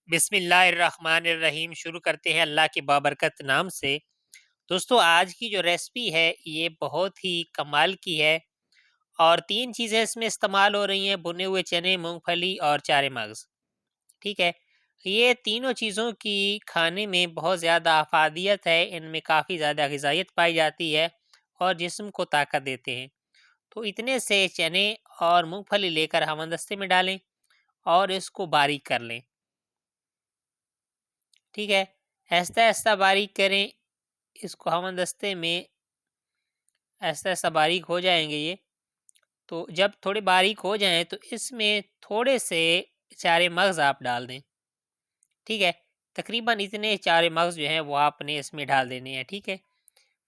बिस्मिल्लाहिर्रहमानिर्रहीम। शुरू करते हैं अल्लाह के बाबरकत नाम से। दोस्तों, आज की जो रेसिपी है ये बहुत ही कमाल की है और तीन चीज़ें इसमें इस्तेमाल हो रही हैं: भुने हुए चने, मूंगफली और चारे मगज़। ठीक है, ये तीनों चीज़ों की खाने में बहुत ज़्यादा अफादियत है। इनमें काफ़ी ज़्यादा ग़िज़ाइयत पाई जाती है और जिस्म को ताकत देते हैं। तो इतने से चने और मूंगफली लेकर हमदस्ते में डालें और इसको बारीक कर लें। ठीक है, ऐसा ऐसा बारीक करें इसको हमदस्ते में। ऐसा ऐसा बारीक हो जाएंगे ये। तो जब थोड़े बारीक हो जाएं तो इसमें थोड़े से चारे मगज़ आप डाल दें। ठीक है, तकरीबन इतने चारे मगज़ जो हैं वो आपने इसमें डाल देने हैं। ठीक है,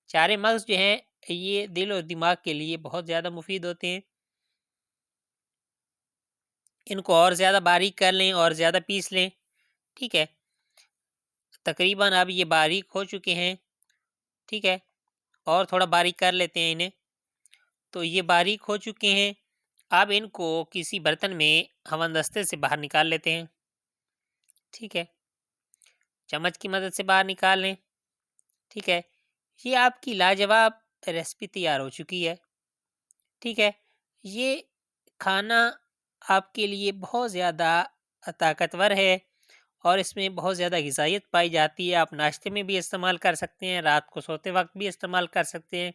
चारे मगज़ जो हैं ये दिल और दिमाग के लिए बहुत ज़्यादा मुफीद होते हैं। इनको और ज़्यादा बारीक कर लें और ज़्यादा पीस लें। ठीक है, तकरीबन अब ये बारीक हो चुके हैं। ठीक है, और थोड़ा बारीक कर लेते हैं इन्हें। तो ये बारीक हो चुके हैं। अब इनको किसी बर्तन में हमदस्ते से बाहर निकाल लेते हैं। ठीक है, चम्मच की मदद से बाहर निकाल लें। ठीक है, ये आपकी लाजवाब रेसिपी तैयार हो चुकी है। ठीक है, ये खाना आपके लिए बहुत ज़्यादा ताकतवर है और इसमें बहुत ज़्यादा ग़िज़ाइयत पाई जाती है। आप नाश्ते में भी इस्तेमाल कर सकते हैं, रात को सोते वक्त भी इस्तेमाल कर सकते हैं।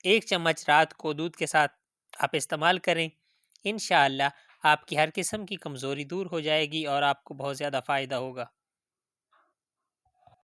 एक चम्मच रात को दूध के साथ आप इस्तेमाल करें, इंशाअल्लाह आपकी हर किस्म की कमज़ोरी दूर हो जाएगी और आपको बहुत ज़्यादा फ़ायदा होगा।